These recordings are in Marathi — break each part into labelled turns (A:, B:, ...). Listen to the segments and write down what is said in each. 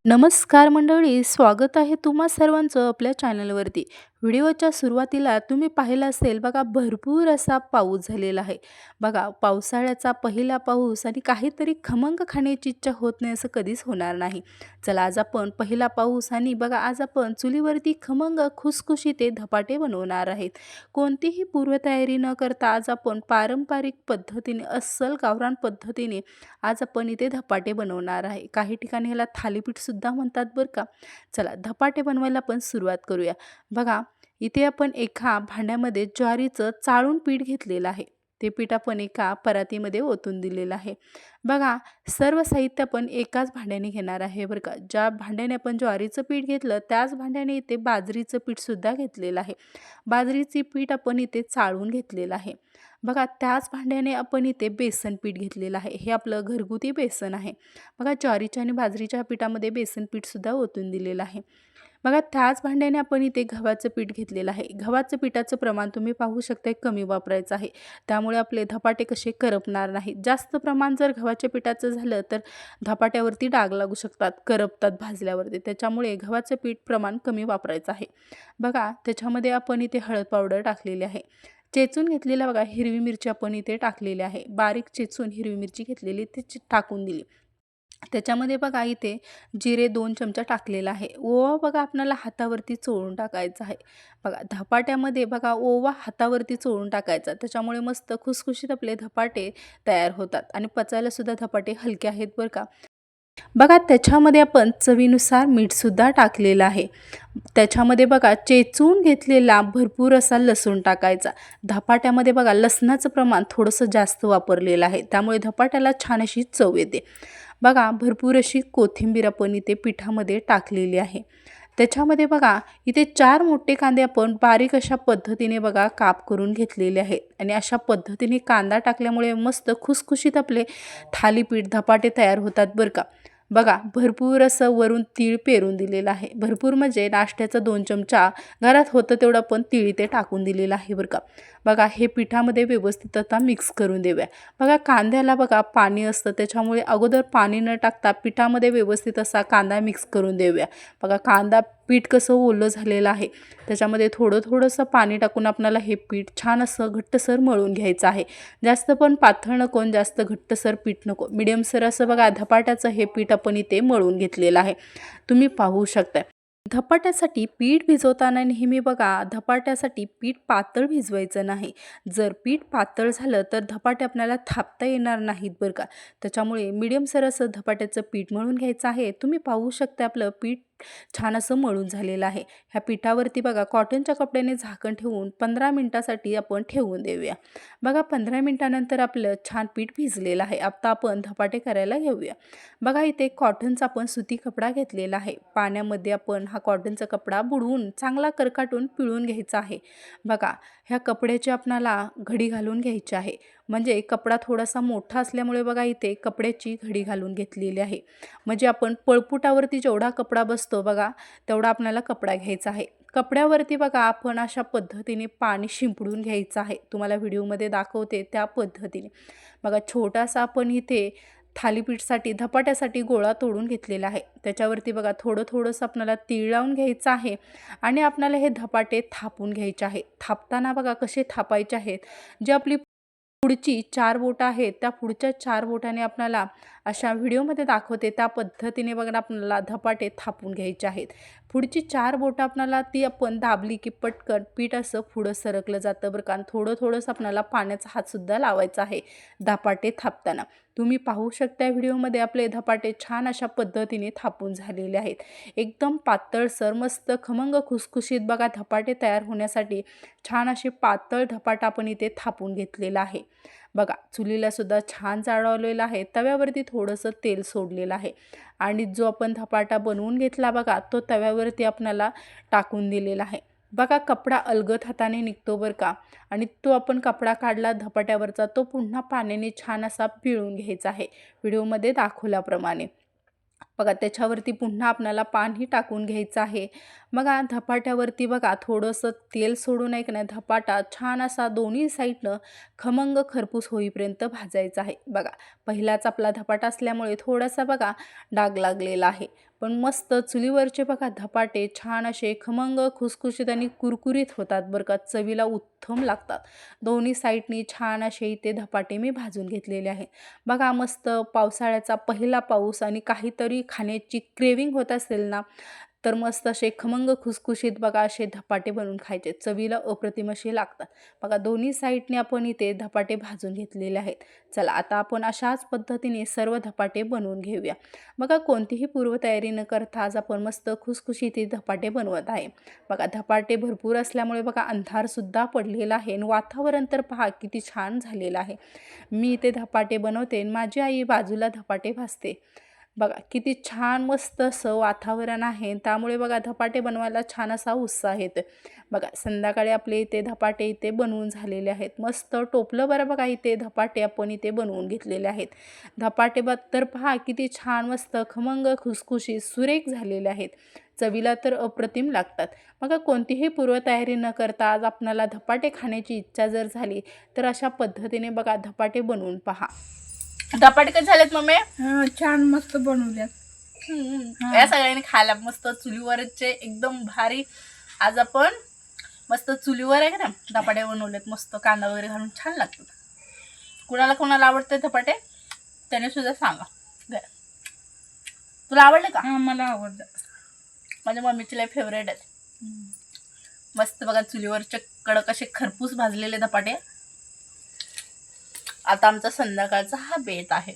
A: नमस्कार मंडळी, स्वागत आहे तुम्हा सर्वांचं आपल्या चॅनलवरती. व्हिडिओच्या सुरुवातीला तुम्ही पाहिलं असेल बघा, भरपूर असा पाऊस झालेला आहे. बघा, पावसाळ्याचा पहिला पाऊस आणि काहीतरी खमंग खाण्याची इच्छा होत नाही असं कधीच होणार नाही. चला, आज आपण पहिला पाऊस आणि बघा, आज आपण चुलीवरती खमंग खुसखुशीते धपाटे बनवणार आहेत. कोणतीही पूर्वतयारी न करता आज आपण पारंपरिक पद्धतीने, अस्सल गावरान पद्धतीने आज आपण इथे धपाटे बनवणार आहे. काही ठिकाणी ह्याला थालीपीठ सुद्धा म्हणतात बरं का. चला, धपाटे बनवायला आपण सुरुवात करूया. बघा, इथे आपण एका भांड्यामध्ये ज्वारीचं चाळून पीठ घेतलेलं आहे. ते पीठ आपण एका परातीमध्ये ओतून दिलेलं आहे. बघा, सर्व साहित्य आपण एकाच भांड्याने घेणार आहे बरं का. ज्या भांड्याने आपण ज्वारीचं पीठ घेतलं त्याच भांड्याने इथे बाजरीचं पीठसुद्धा घेतलेलं आहे. बाजरीचे पीठ आपण इथे चाळून घेतलेलं आहे. बघा, त्याच भांड्याने आपण इथे बेसन पीठ घेतलेलं आहे. हे आपलं घरगुती बेसन आहे. बघा, ज्वारीच्या आणि बाजरीच्या पिठामध्ये बेसन पीठसुद्धा ओतून दिलेलं आहे. बघा, त्याच भांड्याने आपण इथे गव्हाचं पीठ घेतलेलं आहे. गव्हाचं पिठाचं प्रमाण तुम्ही पाहू शकता कमी वापरायचं आहे. त्यामुळे आपले धपाटे कसे करपणार नाहीत. जास्त प्रमाण जर गव्हाच्या पिठाचं झालं तर धपाट्यावरती डाग लागू शकतात, करपतात भाजल्यावरती. त्याच्यामुळे गव्हाचं पीठ प्रमाण कमी वापरायचं आहे. बघा, त्याच्यामध्ये आपण इथे हळद पावडर टाकलेली आहे. चेचून घेतलेला बघा हिरवी मिरची आपण इथे टाकलेली आहे. बारीक चेचून हिरवी मिरची घेतलेली ती टाकून दिली. त्याच्यामध्ये बघा इथे जिरे 2 चमचा टाकलेला आहे. ओवा बघा आपल्याला हातावरती चोळून टाकायचा आहे. बघा, धपाट्यामध्ये बघा ओवा हातावरती चोळून टाकायचा. त्याच्यामुळे मस्त खुसखुशीत आपले धपाटे तयार होतात आणि पचायला सुद्धा धपाटे हलके आहेत बरं का. बघा, त्याच्यामध्ये आपण चवीनुसार मीठसुद्धा टाकलेलं आहे. त्याच्यामध्ये बघा चेचून घेतलेला भरपूर असा लसूण टाकायचा. धपाट्यामध्ये बघा लसणाचं प्रमाण थोडंसं जास्त वापरलेलं आहे. त्यामुळे धपाट्याला छान अशी चव येते. बघा, भरपूर अशी कोथिंबीर आपण इथे पिठामध्ये टाकलेली आहे. त्याच्यामध्ये बघा इथे 4 मोठे कांदे आपण बारीक अशा पद्धतीने बघा काप करून घेतलेले आहेत आणि अशा पद्धतीने कांदा टाकल्यामुळे मस्त खुसखुशीत आपले थालीपीठ धपाटे तयार होतात बरं का. बघा, भरपूर असं वरून तीळ पेरून दिलेलं आहे. भरपूर म्हणजे नाश्त्याचा 2 चमचा घरात होतं तेवढं आपण तीळ इथे टाकून दिलेलं आहे बरं का. बघा, हे पिठामध्ये व्यवस्थित आता मिक्स करून देऊया. बघा, कांद्याला बघा पाणी असतं, त्याच्यामुळे अगोदर पाणी न टाकता पिठामध्ये व्यवस्थित असा कांदा मिक्स करून देऊया. बघा, कांदा पीठ कसं ओलं झालेलं आहे. त्याच्यामध्ये थोडंसं पाणी टाकून आपल्याला हे पीठ छान असं घट्टसर मळून घ्यायचं आहे. जास्त पण पातळ नको आणि जास्त घट्टसर पीठ नको, मिडियमसर असं बघा धपाट्याचं हे पीठ आपण इथे मळून घेतलेलं आहे. तुम्ही पाहू शकता. धपाट्यासाठी पीठ भिजवताना नेहमी बघा, धपाट्यासाठी पीठ पातळ भिजवायचं नाही. जर पीठ पातळ झालं तर धपाटे आपल्याला थापता येणार नाहीत बरं का. त्याच्यामुळे मिडियमसर असं धपाट्याचं पीठ मळून घ्यायचं आहे. तुम्ही पाहू शकता आपलं पीठ छान असं मळून झालेलं आहे. ह्या पिठावरती बघा कॉटनच्या कपड्याने झाकण ठेवून 15 मिनिटासाठी आपण ठेवून देऊया. बघा, 15 मिनिटानंतर आपलं छान पीठ भिजलेलं आहे. आता आपण धपाटे करायला घेऊया. बघा, इथे कॉटनचा आपण सुती कपडा घेतलेला आहे. पाण्यामध्ये आपण हा कॉटनचा कपडा बुडवून चांगला करकाटून पिळून घ्यायचा आहे. बघा, ह्या कपड्याची आपणाला घडी घालून घ्यायची आहे. म्हणजे कपडा थोडासा मोठा असल्यामुळे बघा इथे कपड्याची घडी घालून घेतलेली आहे. म्हणजे आपण पळपुटावरती जेवढा कपडा बसतो बघा तेवढा आपल्याला कपडा घ्यायचा आहे. कपड्यावरती बघा आपण अशा पद्धतीने पाणी शिंपडून घ्यायचं आहे. तुम्हाला व्हिडिओमध्ये दाखवते त्या पद्धतीने. बघा, छोटासा आपण इथे थालीपीठसाठी धपाट्यासाठी गोळा तोडून घेतलेला आहे. त्याच्यावरती बघा थोडंसं आपल्याला तीळ लावून घ्यायचं आहे आणि आपल्याला हे धपाटे थापून घ्यायचे आहे. थापताना बघा कसे थापायचे आहेत, जे आपली पुढची 4 बोटं आहेत त्या पुढच्या 4 बोटाने आपल्याला अशा व्हिडिओमध्ये दाखवते त्या पद्धतीने बघा आपल्याला धपाटे थापून घ्यायचे आहेत. पुढची 4 बोटं आपल्याला ती आपण दाबली की पटकन पीठ असं पुढं सरकलं जातं बरं का. आणि थोडंसं आपल्याला पाण्याचा हातसुद्धा लावायचा आहे धपाटे थापताना. तुम्ही पाहू शकता व्हिडिओमध्ये आपले धपाटे छान अशा पद्धतीने थापून झालेले आहेत. एकदम पातळसर मस्त खमंग खुसखुशीत बघा धपाटे तयार होण्यासाठी छान असे पातळ धपाटा आपण इथे थापून घेतलेला आहे. बघा, चुलीला सुद्धा छान जाळवलेलं आहे. तव्यावरती थोडंसं तेल सोडलेलं आहे आणि जो आपण धपाटा बनवून घेतला बघा तो तव्यावरती आपल्याला टाकून दिलेला आहे. बघा, कपडा अलगद हाताने निघतो बरं का. आणि तो आपण कपडा काढला धपाट्यावरचा तो पुन्हा पाण्याने छान असा पिळून घ्यायचा आहे व्हिडिओमध्ये दाखवल्याप्रमाणे. बघा, त्याच्यावरती पुन्हा आपल्याला पाणी टाकून घ्यायचं आहे. बघा धपाट्यावरती बघा थोडंसं तेल सोडून आहे का नाही धपाटा छान असा दोन्ही साईडनं खमंग खरपूस होईपर्यंत भाजायचा आहे. बघा पहिलाच आपला धपाटा असल्यामुळे थोडासा बघा डाग लागलेला आहे. पण मस्त चुलीवरचे बघा धपाटे छान असे खमंग खुसखुशीत आणि कुरकुरीत होतात बरं का, चवीला उत्तम लागतात. दोन्ही साईडनी छान असे इथे धपाटे मी भाजून घेतलेले आहेत. बघा मस्त पावसाळ्याचा पहिला पाऊस आणि काहीतरी खाण्याची क्रेविंग होत असेल ना, तर मस्त असे खमंग खुसखुशीत बघा असे धपाटे बनवून खायचे, चवीला अप्रतिम असे लागतात. बघा दोन्ही साईडने आपण इथे धपाटे भाजून घेतलेले आहेत. चला आता आपण अशाच पद्धतीने सर्व धपाटे बनवून घेऊया. बघा कोणतीही पूर्वतयारी न करता आज आपण मस्त खुसखुशीत हे धपाटे बनवत आहे. बघा धपाटे भरपूर असल्यामुळे बघा अंधारसुद्धा पडलेला आहे आणि वातावरण तर पहा किती छान झालेलं आहे. मी इथे धपाटे बनवते आणि माझी आई बाजूला धपाटे भाजते. बघा किती छान मस्त असं वातावरण आहे, त्यामुळे बघा धपाटे बनवायला छान असा उत्साह येतो. बघा संध्याकाळी आपले इथे धपाटे इथे बनवून झालेले आहेत. मस्त टोपलं बरं बघा इथे धपाटे आपण इथे बनवून घेतलेले आहेत. धपाटे तर पहा किती छान मस्त खमंग खुसखुशीत सुरेख झालेले आहेत. चवीला तर अप्रतिम लागतात. बघा कोणतीही पूर्वतयारी न करता आज आपणाला धपाटे खाण्याची इच्छा जर झाली तर अशा पद्धतीने बघा धपाटे बनवून पहा. धपाटे कसे झालेत मम्मी?
B: छान मस्त बनवल्यात.
A: या सगळ्यांनी खायला मस्त चुलीवरचे एकदम भारी. आज आपण मस्त चुलीवर आहे का ना धपाटे बनवलेत, मस्त कांदा वगैरे घालून छान लागतात. कुणाला कोणाला आवडते धपाटे त्याने सुद्धा सांगा. तुला आवडले का?
B: मला आवडतं.
A: माझ्या मम्मीचे लय फेवरेट आहेत. मस्त बघा चुलीवरचे कडक असे खरपूस भाजलेले धपाटे. आता आमचा संध्याकाळचा हा बेत आहे.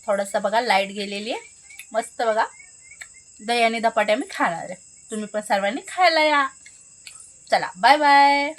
A: थोडासा बघा लाईट गेलेली आहे. मस्त बघा दही आणि धपाटे आम्ही खाणार आहे. तुम्ही पण सर्वांनी खायला या. चला बाय बाय.